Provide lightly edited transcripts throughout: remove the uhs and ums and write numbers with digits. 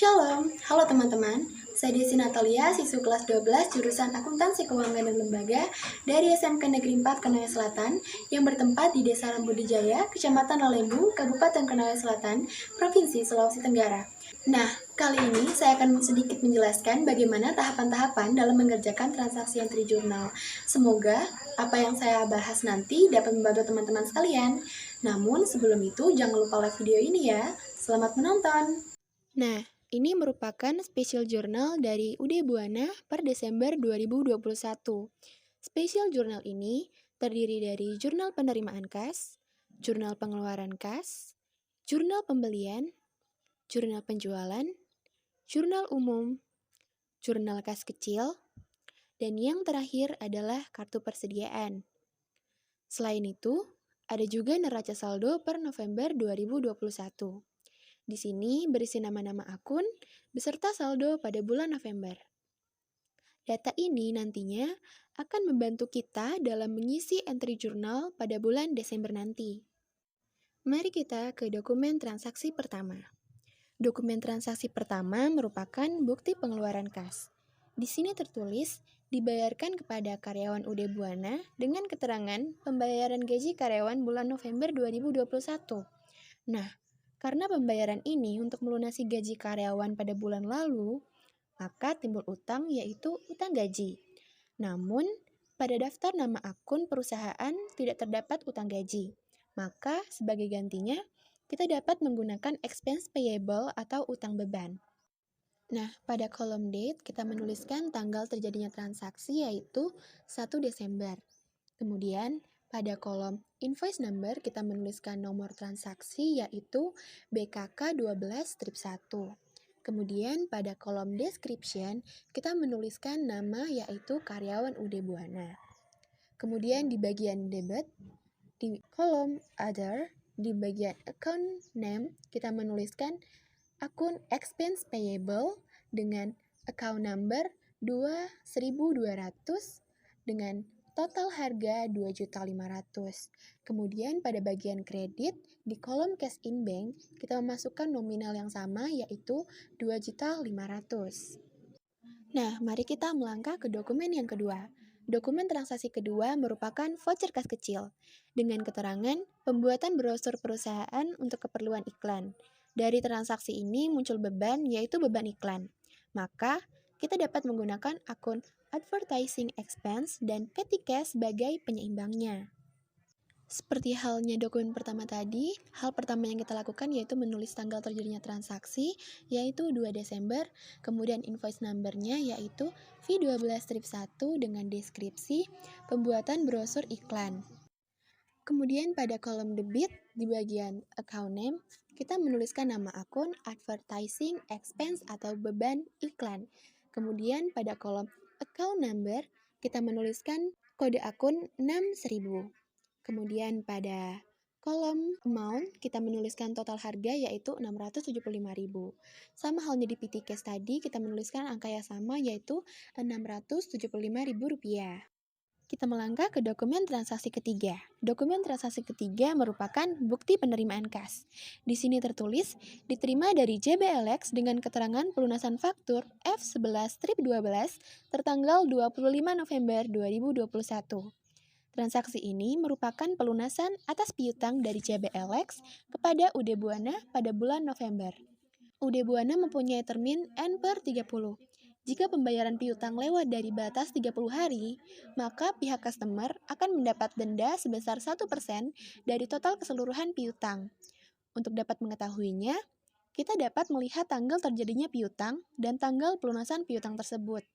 Shalom, halo teman-teman. Saya Desi Natalia, siswa kelas 12 jurusan Akuntansi Keuangan dan Lembaga dari SMK Negeri 4 Konawe Selatan yang bertempat di Desa Rambudijaya, Kecamatan Lalembu, Kabupaten Konawe Selatan, Provinsi Sulawesi Tenggara. Nah, kali ini saya akan sedikit menjelaskan bagaimana tahapan-tahapan dalam mengerjakan transaksi entry jurnal. Semoga apa yang saya bahas nanti dapat membantu teman-teman sekalian. Namun sebelum itu jangan lupa like video ini ya. Selamat menonton. Nah, ini merupakan special journal dari UD Buana per Desember 2021. Special journal ini terdiri dari jurnal penerimaan kas, jurnal pengeluaran kas, jurnal pembelian, jurnal penjualan, jurnal umum, jurnal kas kecil, dan yang terakhir adalah kartu persediaan. Selain itu, ada juga neraca saldo per November 2021. Di sini berisi nama-nama akun beserta saldo pada bulan November. Data ini nantinya akan membantu kita dalam mengisi entry jurnal pada bulan Desember nanti. Mari kita ke dokumen transaksi pertama. Dokumen transaksi pertama merupakan bukti pengeluaran kas. Di sini tertulis dibayarkan kepada karyawan UD Buana dengan keterangan pembayaran gaji karyawan bulan November 2021. Nah, karena pembayaran ini untuk melunasi gaji karyawan pada bulan lalu, maka timbul utang yaitu utang gaji. Namun, pada daftar nama akun perusahaan tidak terdapat utang gaji. Maka, sebagai gantinya, kita dapat menggunakan expense payable atau utang beban. Nah, pada kolom date kita menuliskan tanggal terjadinya transaksi yaitu 1 Desember. Kemudian, pada kolom invoice number kita menuliskan nomor transaksi yaitu BKK 12-1. Kemudian pada kolom description kita menuliskan nama yaitu karyawan UD Buana. Kemudian di bagian debit, di kolom other, di bagian account name kita menuliskan akun expense payable dengan account number 2.200 dengan total harga 2.500.000. Kemudian pada bagian kredit, di kolom cash in bank, kita memasukkan nominal yang sama yaitu 2.500.000. Nah, mari kita melangkah ke dokumen yang kedua. Dokumen transaksi kedua merupakan voucher kas kecil dengan keterangan pembuatan brosur perusahaan untuk keperluan iklan. Dari transaksi ini muncul beban yaitu beban iklan. Maka, kita dapat menggunakan akun advertising expense dan petty cash sebagai penyeimbangnya. Seperti halnya dokumen pertama tadi, hal pertama yang kita lakukan yaitu menulis tanggal terjadinya transaksi, yaitu 2 Desember, kemudian invoice number-nya yaitu V12-1 dengan deskripsi pembuatan brosur iklan. Kemudian pada kolom debit, di bagian account name, kita menuliskan nama akun advertising expense atau beban iklan. Kemudian pada kolom account number, kita menuliskan kode akun 6000. Kemudian pada kolom amount, kita menuliskan total harga yaitu 675.000. Sama halnya di PT Cash tadi, kita menuliskan angka yang sama yaitu Rp675.000. Kita melangkah ke dokumen transaksi ketiga. Dokumen transaksi ketiga merupakan bukti penerimaan kas. Di sini tertulis, diterima dari JBLX dengan keterangan pelunasan faktur F11-12 tertanggal 25 November 2021. Transaksi ini merupakan pelunasan atas piutang dari JBLX kepada UD Buana pada bulan November. UD Buana mempunyai termin N per 30. Jika pembayaran piutang lewat dari batas 30 hari, maka pihak customer akan mendapat denda sebesar 1% dari total keseluruhan piutang. Untuk dapat mengetahuinya, kita dapat melihat tanggal terjadinya piutang dan tanggal pelunasan piutang tersebut.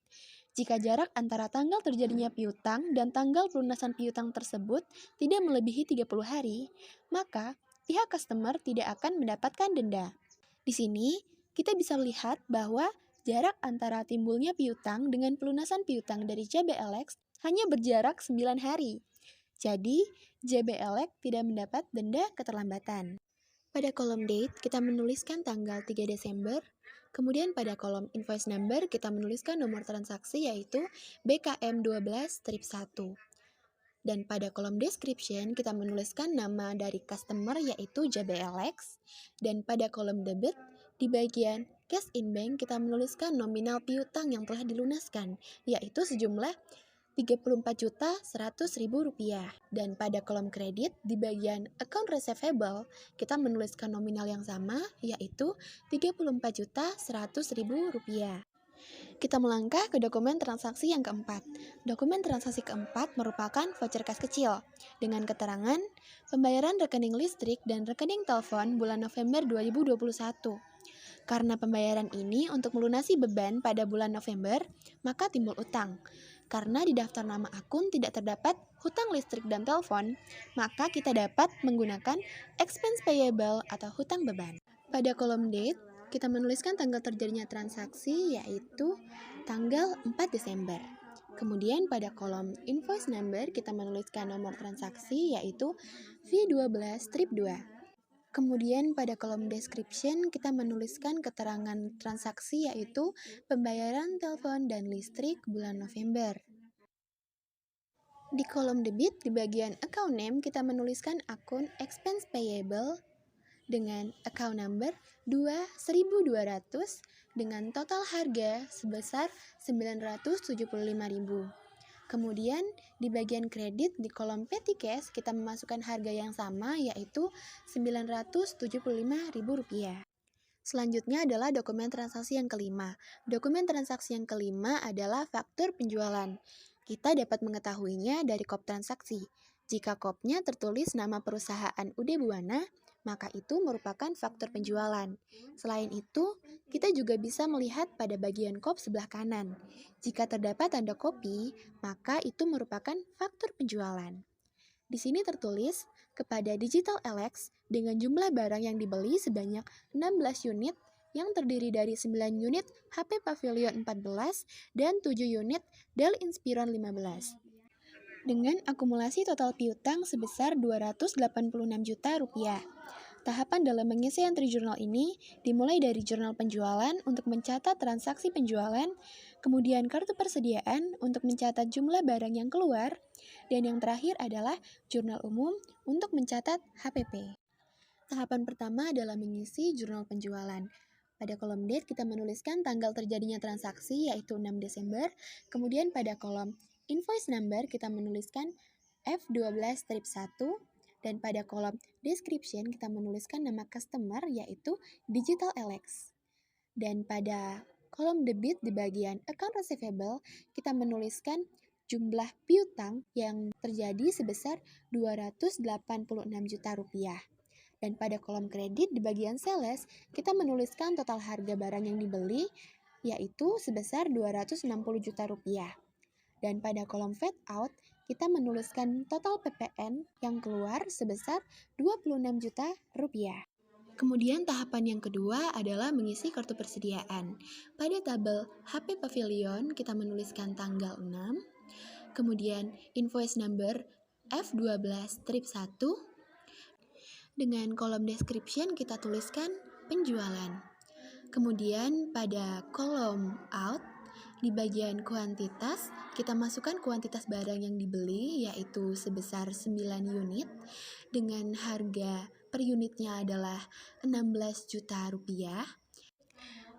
Jika jarak antara tanggal terjadinya piutang dan tanggal pelunasan piutang tersebut tidak melebihi 30 hari, maka pihak customer tidak akan mendapatkan denda. Di sini, kita bisa lihat bahwa jarak antara timbulnya piutang dengan pelunasan piutang dari JBLX hanya berjarak 9 hari. Jadi, JBLX tidak mendapat denda keterlambatan. Pada kolom date, kita menuliskan tanggal 3 Desember, kemudian pada kolom invoice number, kita menuliskan nomor transaksi yaitu BKM 12-1. Dan pada kolom description, kita menuliskan nama dari customer yaitu JBLX. Dan pada kolom debit, di bagian cash in bank kita menuliskan nominal piutang yang telah dilunaskan, yaitu sejumlah Rp34.100.000. Dan pada kolom kredit, di bagian account receivable, kita menuliskan nominal yang sama, yaitu Rp34.100.000. Kita melangkah ke dokumen transaksi yang keempat. Dokumen transaksi keempat merupakan voucher kas kecil dengan keterangan pembayaran rekening listrik dan rekening telepon bulan November 2021. Karena pembayaran ini untuk melunasi beban pada bulan November, maka timbul utang. Karena di daftar nama akun tidak terdapat hutang listrik dan telepon, maka kita dapat menggunakan expense payable atau hutang beban. Pada kolom date, kita menuliskan tanggal terjadinya transaksi, yaitu tanggal 4 Desember. Kemudian pada kolom invoice number, kita menuliskan nomor transaksi, yaitu V12-2. Kemudian pada kolom description, kita menuliskan keterangan transaksi, yaitu pembayaran telepon dan listrik bulan November. Di kolom debit, di bagian account name, kita menuliskan akun expense payable dengan account number 2.200 dengan total harga sebesar Rp975.000. Kemudian di bagian kredit di kolom petty cash kita memasukkan harga yang sama, yaitu Rp975.000. Selanjutnya adalah dokumen transaksi yang kelima. Dokumen transaksi yang kelima adalah faktur penjualan. Kita dapat mengetahuinya dari kop transaksi. Jika kopnya tertulis nama perusahaan UD Buana, maka itu merupakan faktur penjualan. Selain itu, kita juga bisa melihat pada bagian kop sebelah kanan. Jika terdapat tanda kopi, maka itu merupakan faktur penjualan. Di sini tertulis kepada Digital Alex dengan jumlah barang yang dibeli sebanyak 16 unit yang terdiri dari 9 unit HP Pavilion 14 dan 7 unit Dell Inspiron 15. Dengan akumulasi total piutang sebesar Rp286 juta. Tahapan dalam mengisi entry jurnal ini dimulai dari jurnal penjualan untuk mencatat transaksi penjualan, kemudian kartu persediaan untuk mencatat jumlah barang yang keluar, dan yang terakhir adalah jurnal umum untuk mencatat HPP. Tahapan pertama adalah mengisi jurnal penjualan. Pada kolom date kita menuliskan tanggal terjadinya transaksi, yaitu 6 Desember, kemudian pada kolom invoice number kita menuliskan F12-1, dan pada kolom description kita menuliskan nama customer, yaitu Digital Alex. Dan pada kolom debit di bagian account receivable kita menuliskan jumlah piutang yang terjadi sebesar Rp286 juta. Dan pada kolom kredit di bagian sales kita menuliskan total harga barang yang dibeli, yaitu sebesar Rp260 juta. Dan pada kolom fade out, kita menuliskan total PPN yang keluar sebesar Rp26 juta. Kemudian tahapan yang kedua adalah mengisi kartu persediaan. Pada tabel HP Pavilion, kita menuliskan tanggal 6, kemudian invoice number F12-1, dengan kolom description kita tuliskan penjualan. Kemudian pada kolom out, di bagian kuantitas, kita masukkan kuantitas barang yang dibeli, yaitu sebesar 9 unit, dengan harga per unitnya adalah Rp16 juta.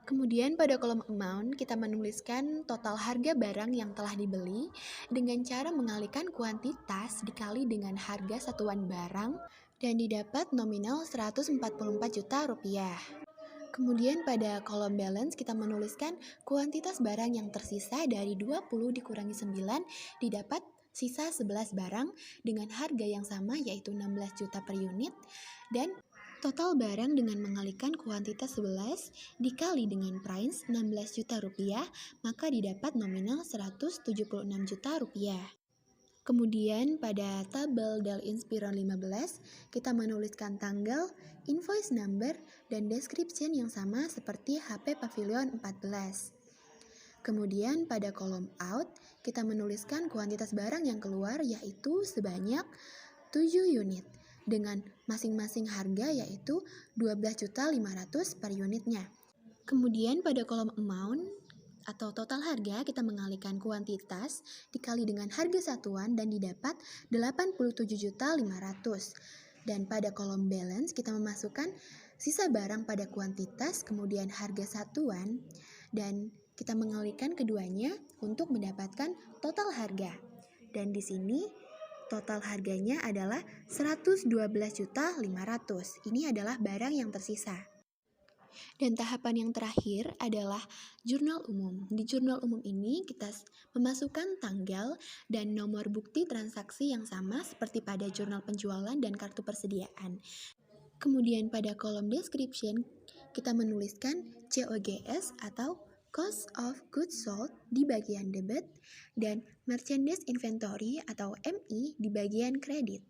Kemudian pada kolom amount, kita menuliskan total harga barang yang telah dibeli dengan cara mengalihkan kuantitas dikali dengan harga satuan barang dan didapat nominal Rp144 juta. Kemudian pada kolom balance kita menuliskan kuantitas barang yang tersisa dari 20 dikurangi 9 didapat sisa 11 barang dengan harga yang sama, yaitu 16 juta per unit, dan total barang dengan mengalihkan kuantitas 11 dikali dengan price 16 juta rupiah, maka didapat nominal 176 juta rupiah. Kemudian pada tabel Dell Inspiron 15, kita menuliskan tanggal, invoice number, dan description yang sama seperti HP Pavilion 14. Kemudian pada kolom out, kita menuliskan kuantitas barang yang keluar, yaitu sebanyak 7 unit dengan masing-masing harga, yaitu Rp12.500.000 per unitnya. Kemudian pada kolom amount atau total harga kita mengalihkan kuantitas dikali dengan harga satuan dan didapat Rp87.500.000. Dan pada kolom balance kita memasukkan sisa barang pada kuantitas, kemudian harga satuan, dan kita mengalihkan keduanya untuk mendapatkan total harga. Dan di sini total harganya adalah 112.500.000. Ini adalah barang yang tersisa. Dan tahapan yang terakhir adalah jurnal umum. Di jurnal umum ini kita memasukkan tanggal dan nomor bukti transaksi yang sama seperti pada jurnal penjualan dan kartu persediaan. Kemudian pada kolom description kita menuliskan COGS atau Cost of Goods Sold di bagian debit dan Merchandise Inventory atau MI di bagian kredit.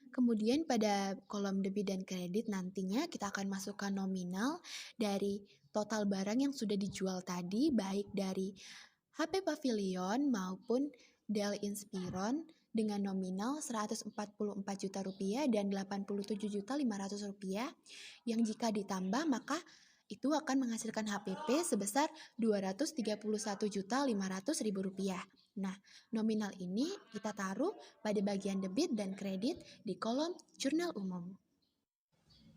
Kemudian pada kolom debit dan kredit nantinya kita akan masukkan nominal dari total barang yang sudah dijual tadi, baik dari HP Pavilion maupun Dell Inspiron dengan nominal Rp144 juta dan Rp87.500 yang jika ditambah maka itu akan menghasilkan HPP sebesar Rp231.500.000. Nah, nominal ini kita taruh pada bagian debit dan kredit di kolom jurnal umum.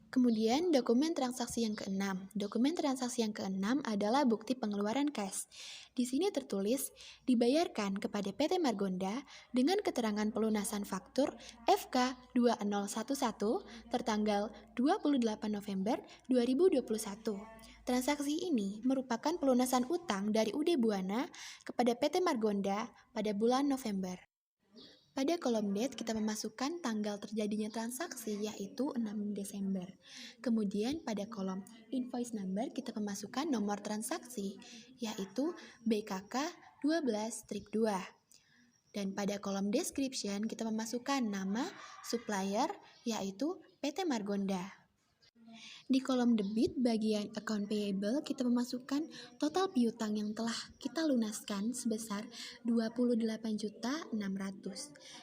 Kemudian dokumen transaksi yang keenam. Dokumen transaksi yang keenam adalah bukti pengeluaran cash. Di sini tertulis dibayarkan kepada PT Margonda dengan keterangan pelunasan faktur FK2011 tertanggal 28 November 2021. Transaksi ini merupakan pelunasan utang dari UD Buana kepada PT Margonda pada bulan November. Pada kolom date kita memasukkan tanggal terjadinya transaksi yaitu 6 Desember. Kemudian pada kolom invoice number kita memasukkan nomor transaksi yaitu BKK 12-2. Dan pada kolom description kita memasukkan nama supplier yaitu PT Margonda. Di kolom debit bagian account payable kita memasukkan total piutang yang telah kita lunaskan sebesar 28.600.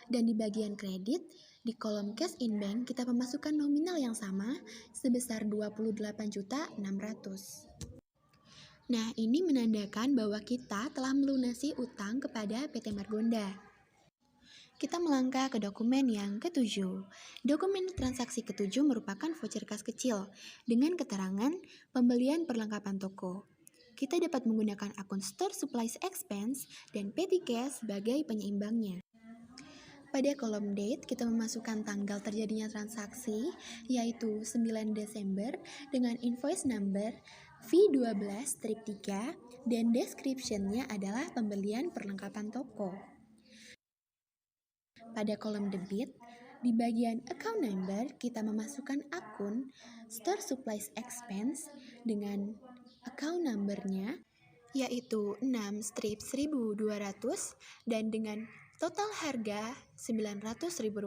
Dan di bagian kredit di kolom cash in bank kita memasukkan nominal yang sama sebesar 28.600. Nah, ini menandakan bahwa kita telah melunasi utang kepada PT Margonda. Kita melangkah ke dokumen yang ketujuh. Dokumen transaksi ketujuh merupakan voucher kas kecil dengan keterangan pembelian perlengkapan toko. Kita dapat menggunakan akun Store Supplies Expense dan Petty Cash sebagai penyeimbangnya. Pada kolom date, kita memasukkan tanggal terjadinya transaksi, yaitu 9 Desember dengan invoice number V12-3 dan description-nya adalah pembelian perlengkapan toko. Pada kolom debit, di bagian account number kita memasukkan akun Store Supplies Expense dengan account number-nya yaitu 6-1200 dan dengan total harga Rp900.000.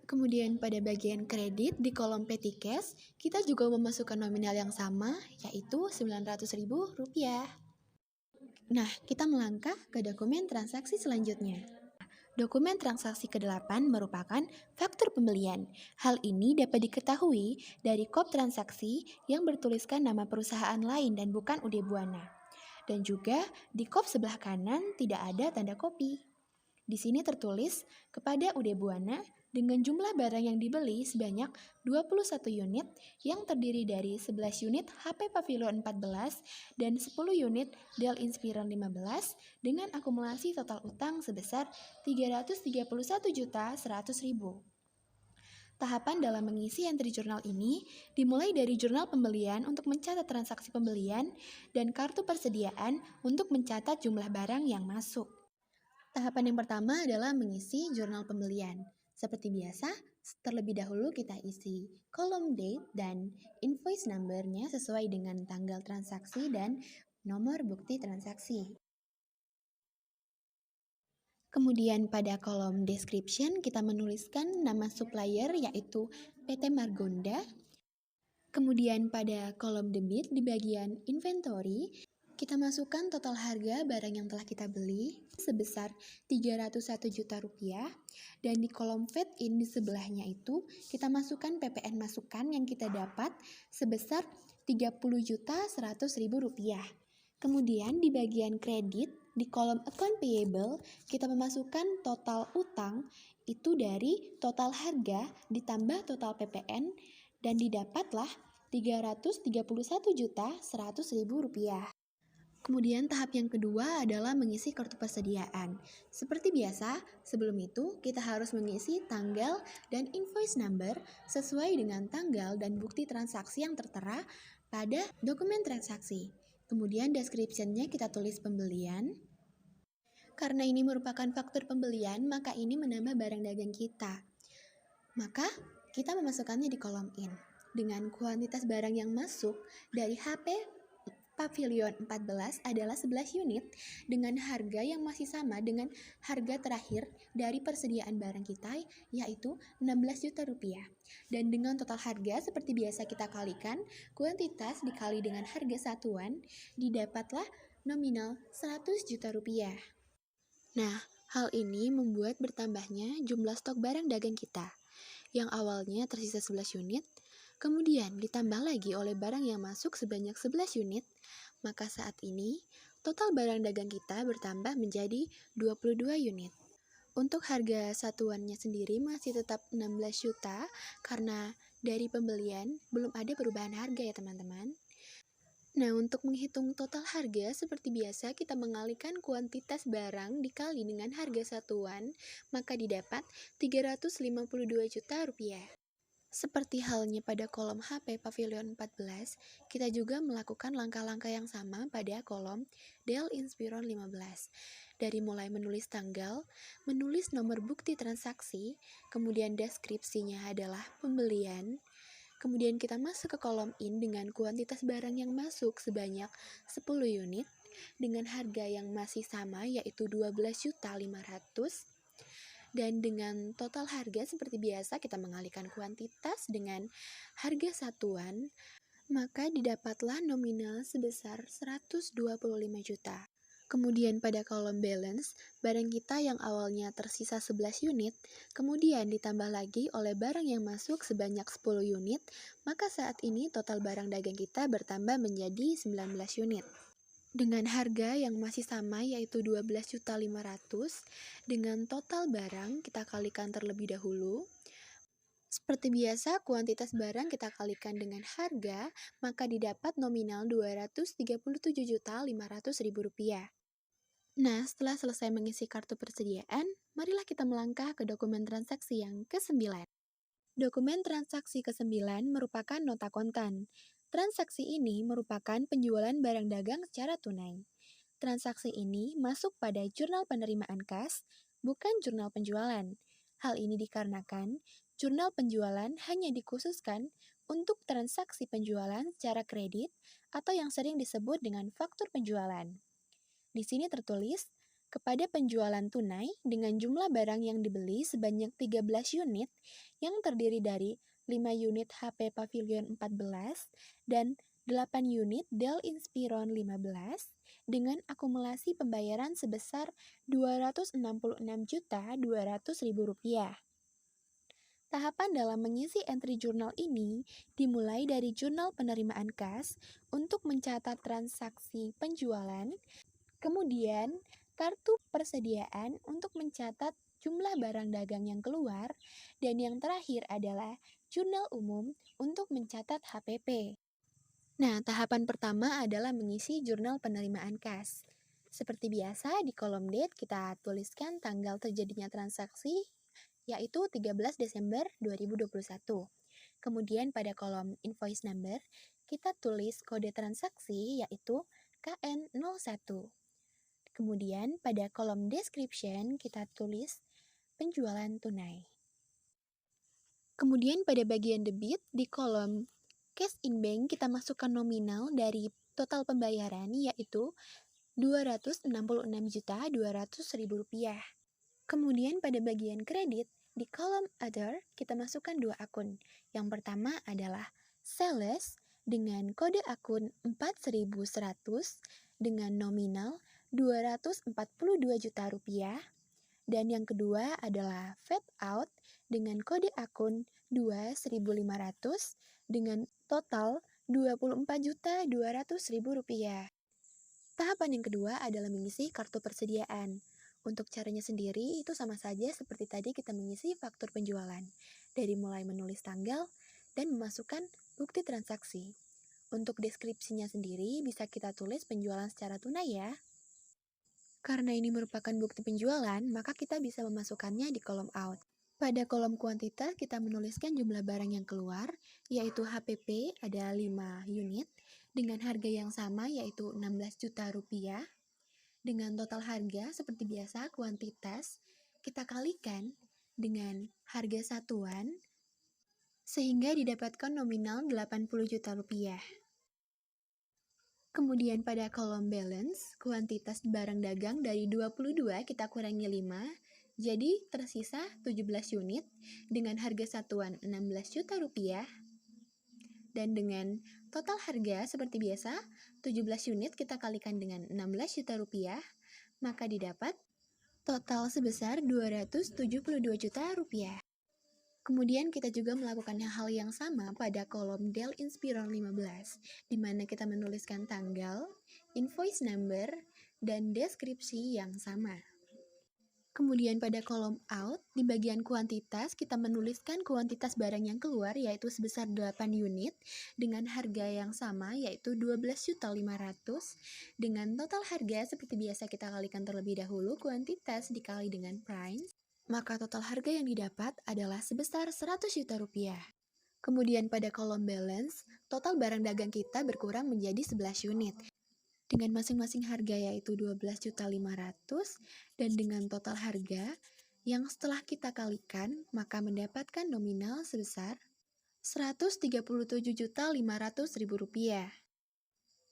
Kemudian pada bagian kredit di kolom petty cash kita juga memasukkan nominal yang sama yaitu Rp900.000. Nah, kita melangkah ke dokumen transaksi selanjutnya. Dokumen transaksi ke-8 merupakan faktur pembelian. Hal ini dapat diketahui dari kop transaksi yang bertuliskan nama perusahaan lain dan bukan UD Buana. Dan juga di kop sebelah kanan tidak ada tanda kopi. Di sini tertulis kepada UD Buana dengan jumlah barang yang dibeli sebanyak 21 unit yang terdiri dari 11 unit HP Pavilion 14 dan 10 unit Dell Inspiron 15 dengan akumulasi total utang sebesar Rp331.100.000. Tahapan dalam mengisi entry jurnal ini dimulai dari jurnal pembelian untuk mencatat transaksi pembelian dan kartu persediaan untuk mencatat jumlah barang yang masuk. Tahapan yang pertama adalah mengisi jurnal pembelian. Seperti biasa, terlebih dahulu kita isi kolom date dan invoice number-nya sesuai dengan tanggal transaksi dan nomor bukti transaksi. Kemudian pada kolom description kita menuliskan nama supplier yaitu PT Margonda. Kemudian pada kolom debit di bagian inventory kita masukkan total harga barang yang telah kita beli sebesar Rp301 juta dan di kolom fade in di sebelahnya itu kita masukkan PPN masukan yang kita dapat sebesar Rp30.100.000. Kemudian di bagian kredit di kolom account payable kita memasukkan total utang itu dari total harga ditambah total PPN dan didapatlah Rp331.100.000. Kemudian tahap yang kedua adalah mengisi kartu persediaan. Seperti biasa, sebelum itu kita harus mengisi tanggal dan invoice number sesuai dengan tanggal dan bukti transaksi yang tertera pada dokumen transaksi. Kemudian description-nya kita tulis pembelian. Karena ini merupakan faktur pembelian, maka ini menambah barang dagang kita. Maka kita memasukkannya di kolom in. Dengan kuantitas barang yang masuk dari HP Pavilion 14 adalah 11 unit dengan harga yang masih sama dengan harga terakhir dari persediaan barang kita, yaitu 16 juta rupiah. Dan dengan total harga seperti biasa kita kalikan kuantitas dikali dengan harga satuan, didapatlah nominal 100 juta rupiah. Nah, hal ini membuat bertambahnya jumlah stok barang dagang kita yang awalnya tersisa 11 unit, kemudian ditambah lagi oleh barang yang masuk sebanyak 11 unit, maka saat ini total barang dagang kita bertambah menjadi 22 unit. Untuk harga satuannya sendiri masih tetap 16 juta karena dari pembelian belum ada perubahan harga ya teman-teman. Nah, untuk menghitung total harga, seperti biasa kita mengalihkan kuantitas barang dikali dengan harga satuan, maka didapat 352 juta rupiah. Seperti halnya pada kolom HP Pavilion 14, kita juga melakukan langkah-langkah yang sama pada kolom Dell Inspiron 15. Dari mulai menulis tanggal, menulis nomor bukti transaksi, kemudian deskripsinya adalah pembelian, kemudian kita masuk ke kolom in dengan kuantitas barang yang masuk sebanyak 10 unit dengan harga yang masih sama yaitu 12.500.000. Dan dengan total harga seperti biasa kita mengalihkan kuantitas dengan harga satuan, maka didapatlah nominal sebesar 125 juta. Kemudian pada kolom balance, barang kita yang awalnya tersisa 11 unit, kemudian ditambah lagi oleh barang yang masuk sebanyak 10 unit, maka saat ini total barang dagang kita bertambah menjadi 19 unit. Dengan harga yang masih sama yaitu 12.500.000, dengan total barang kita kalikan terlebih dahulu. Seperti biasa, kuantitas barang kita kalikan dengan harga, maka didapat nominal Rp237.500.000. Nah, setelah selesai mengisi kartu persediaan, marilah kita melangkah ke dokumen transaksi yang ke-9. Dokumen transaksi ke-9 merupakan nota kontan. Transaksi ini merupakan penjualan barang dagang secara tunai. Transaksi ini masuk pada jurnal penerimaan kas, bukan jurnal penjualan. Hal ini dikarenakan jurnal penjualan hanya dikhususkan untuk transaksi penjualan secara kredit atau yang sering disebut dengan faktur penjualan. Di sini tertulis, kepada penjualan tunai dengan jumlah barang yang dibeli sebanyak 13 unit yang terdiri dari 5 unit HP Pavilion 14 dan 8 unit Dell Inspiron 15 dengan akumulasi pembayaran sebesar Rp266.200.000. Tahapan dalam mengisi entry jurnal ini dimulai dari jurnal penerimaan kas untuk mencatat transaksi penjualan, kemudian kartu persediaan untuk mencatat jumlah barang dagang yang keluar, dan yang terakhir adalah jurnal umum untuk mencatat HPP. Nah, tahapan pertama adalah mengisi jurnal penerimaan kas. Seperti biasa, di kolom date kita tuliskan tanggal terjadinya transaksi, yaitu 13 Desember 2021. Kemudian pada kolom invoice number, kita tulis kode transaksi, yaitu KN01. Kemudian pada kolom description kita tulis penjualan tunai. Kemudian pada bagian debit di kolom cash in bank kita masukkan nominal dari total pembayaran yaitu Rp266.200.000. Kemudian pada bagian kredit di kolom other kita masukkan dua akun. Yang pertama adalah sales dengan kode akun 4100 dengan nominal Rp242 juta dan yang kedua adalah fade out dengan kode akun 2.500 dengan total Rp24.200.000. Tahapan yang kedua adalah mengisi kartu persediaan. Untuk caranya sendiri itu sama saja seperti tadi kita mengisi faktur penjualan. Dari mulai menulis tanggal, dan memasukkan bukti transaksi. Untuk deskripsinya sendiri bisa kita tulis penjualan secara tunai ya. Karena ini merupakan bukti penjualan, maka kita bisa memasukkannya di kolom out. Pada kolom kuantitas, kita menuliskan jumlah barang yang keluar, yaitu HPP ada 5 unit, dengan harga yang sama yaitu 16 juta rupiah. Dengan total harga, seperti biasa, kuantitas, kita kalikan dengan harga satuan, sehingga didapatkan nominal 80 juta rupiah. Kemudian pada kolom balance, kuantitas barang dagang dari 22 kita kurangi 5, jadi tersisa 17 unit dengan harga satuan 16 juta rupiah. Dan dengan total harga seperti biasa, 17 unit kita kalikan dengan 16 juta rupiah, maka didapat total sebesar 272 juta rupiah. Kemudian kita juga melakukan hal yang sama pada kolom Dell Inspiron 15, di mana kita menuliskan tanggal, invoice number, dan deskripsi yang sama. Kemudian pada kolom out, di bagian kuantitas, kita menuliskan kuantitas barang yang keluar yaitu sebesar 8 unit dengan harga yang sama yaitu 12.500.000 dengan total harga seperti biasa kita kalikan terlebih dahulu kuantitas dikali dengan price, maka total harga yang didapat adalah sebesar 100 juta rupiah. Kemudian pada kolom balance, total barang dagang kita berkurang menjadi 11 unit dengan masing-masing harga yaitu 12.500.000 dan dengan total harga yang setelah kita kalikan maka mendapatkan nominal sebesar 137.500.000 rupiah.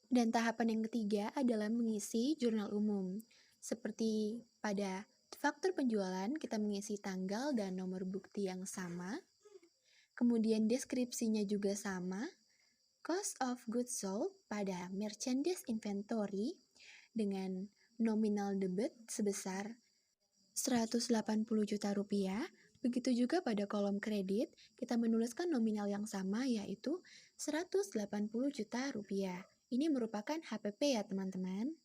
Dan tahapan yang ketiga adalah mengisi jurnal umum. Seperti pada faktur penjualan, kita mengisi tanggal dan nomor bukti yang sama. Kemudian deskripsinya juga sama. Cost of goods sold pada merchandise inventory dengan nominal debit sebesar 180 juta rupiah. Begitu juga pada kolom kredit, kita menuliskan nominal yang sama yaitu 180 juta rupiah. Ini merupakan HPP ya teman-teman.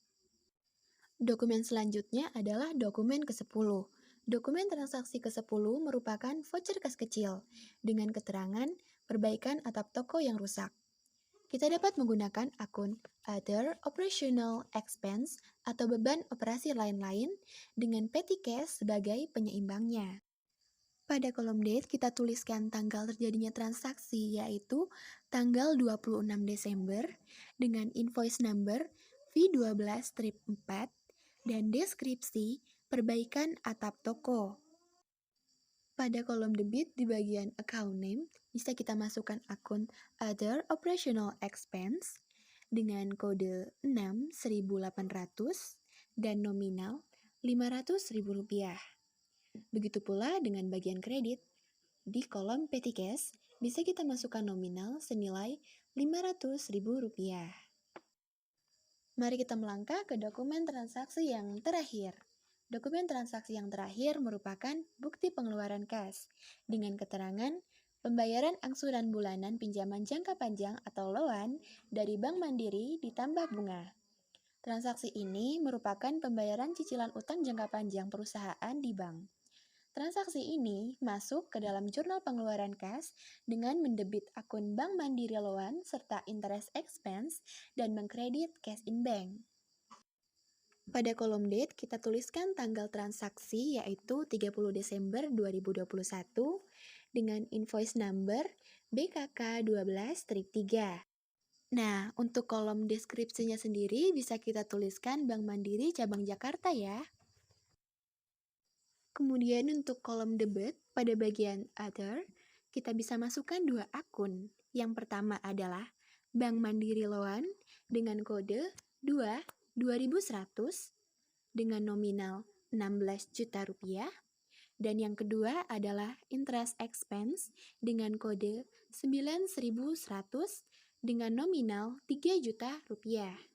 Dokumen selanjutnya adalah dokumen ke-10. Dokumen transaksi ke-10 merupakan voucher kas kecil dengan keterangan perbaikan atap toko yang rusak. Kita dapat menggunakan akun Other Operational Expense atau beban operasi lain-lain dengan petty cash sebagai penyeimbangnya. Pada kolom date, kita tuliskan tanggal terjadinya transaksi yaitu tanggal 26 Desember dengan invoice number V12-4 dan deskripsi perbaikan atap toko. Pada kolom debit di bagian account name, bisa kita masukkan akun Other Operational Expense dengan kode 6.800 dan nominal Rp500.000. Begitu pula dengan bagian kredit. Di kolom petty cash, bisa kita masukkan nominal senilai Rp500.000. Mari kita melangkah ke dokumen transaksi yang terakhir. Dokumen transaksi yang terakhir merupakan bukti pengeluaran kas dengan keterangan pembayaran angsuran bulanan pinjaman jangka panjang atau loan dari Bank Mandiri ditambah bunga. Transaksi ini merupakan pembayaran cicilan utang jangka panjang perusahaan di bank. Transaksi ini masuk ke dalam jurnal pengeluaran kas dengan mendebit akun Bank Mandiri Loan serta interest expense dan mengkredit cash in bank. Pada kolom date, kita tuliskan tanggal transaksi yaitu 30 Desember 2021 dengan invoice number BKK 12-3. Nah, untuk kolom deskripsinya sendiri bisa kita tuliskan Bank Mandiri Cabang Jakarta ya. Kemudian untuk kolom debit, pada bagian Other, kita bisa masukkan dua akun. Yang pertama adalah Bank Mandiri Loan dengan kode 2.2100 dengan nominal 16 juta rupiah. Dan yang kedua adalah interest expense dengan kode 9.100 dengan nominal 3 juta rupiah.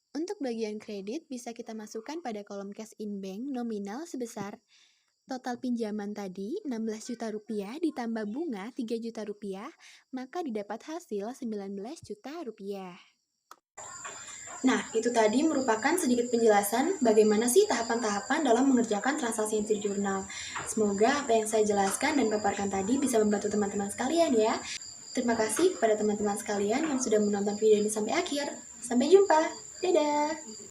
Untuk bagian kredit bisa kita masukkan pada kolom cash in bank nominal sebesar total pinjaman tadi 16 juta rupiah ditambah bunga 3 juta rupiah, maka didapat hasil 19 juta rupiah. Nah, itu tadi merupakan sedikit penjelasan bagaimana sih tahapan-tahapan dalam mengerjakan transaksi entry jurnal. Semoga apa yang saya jelaskan dan paparkan tadi bisa membantu teman-teman sekalian ya. Terima kasih kepada teman-teman sekalian yang sudah menonton video ini sampai akhir. Sampai jumpa. Dadah!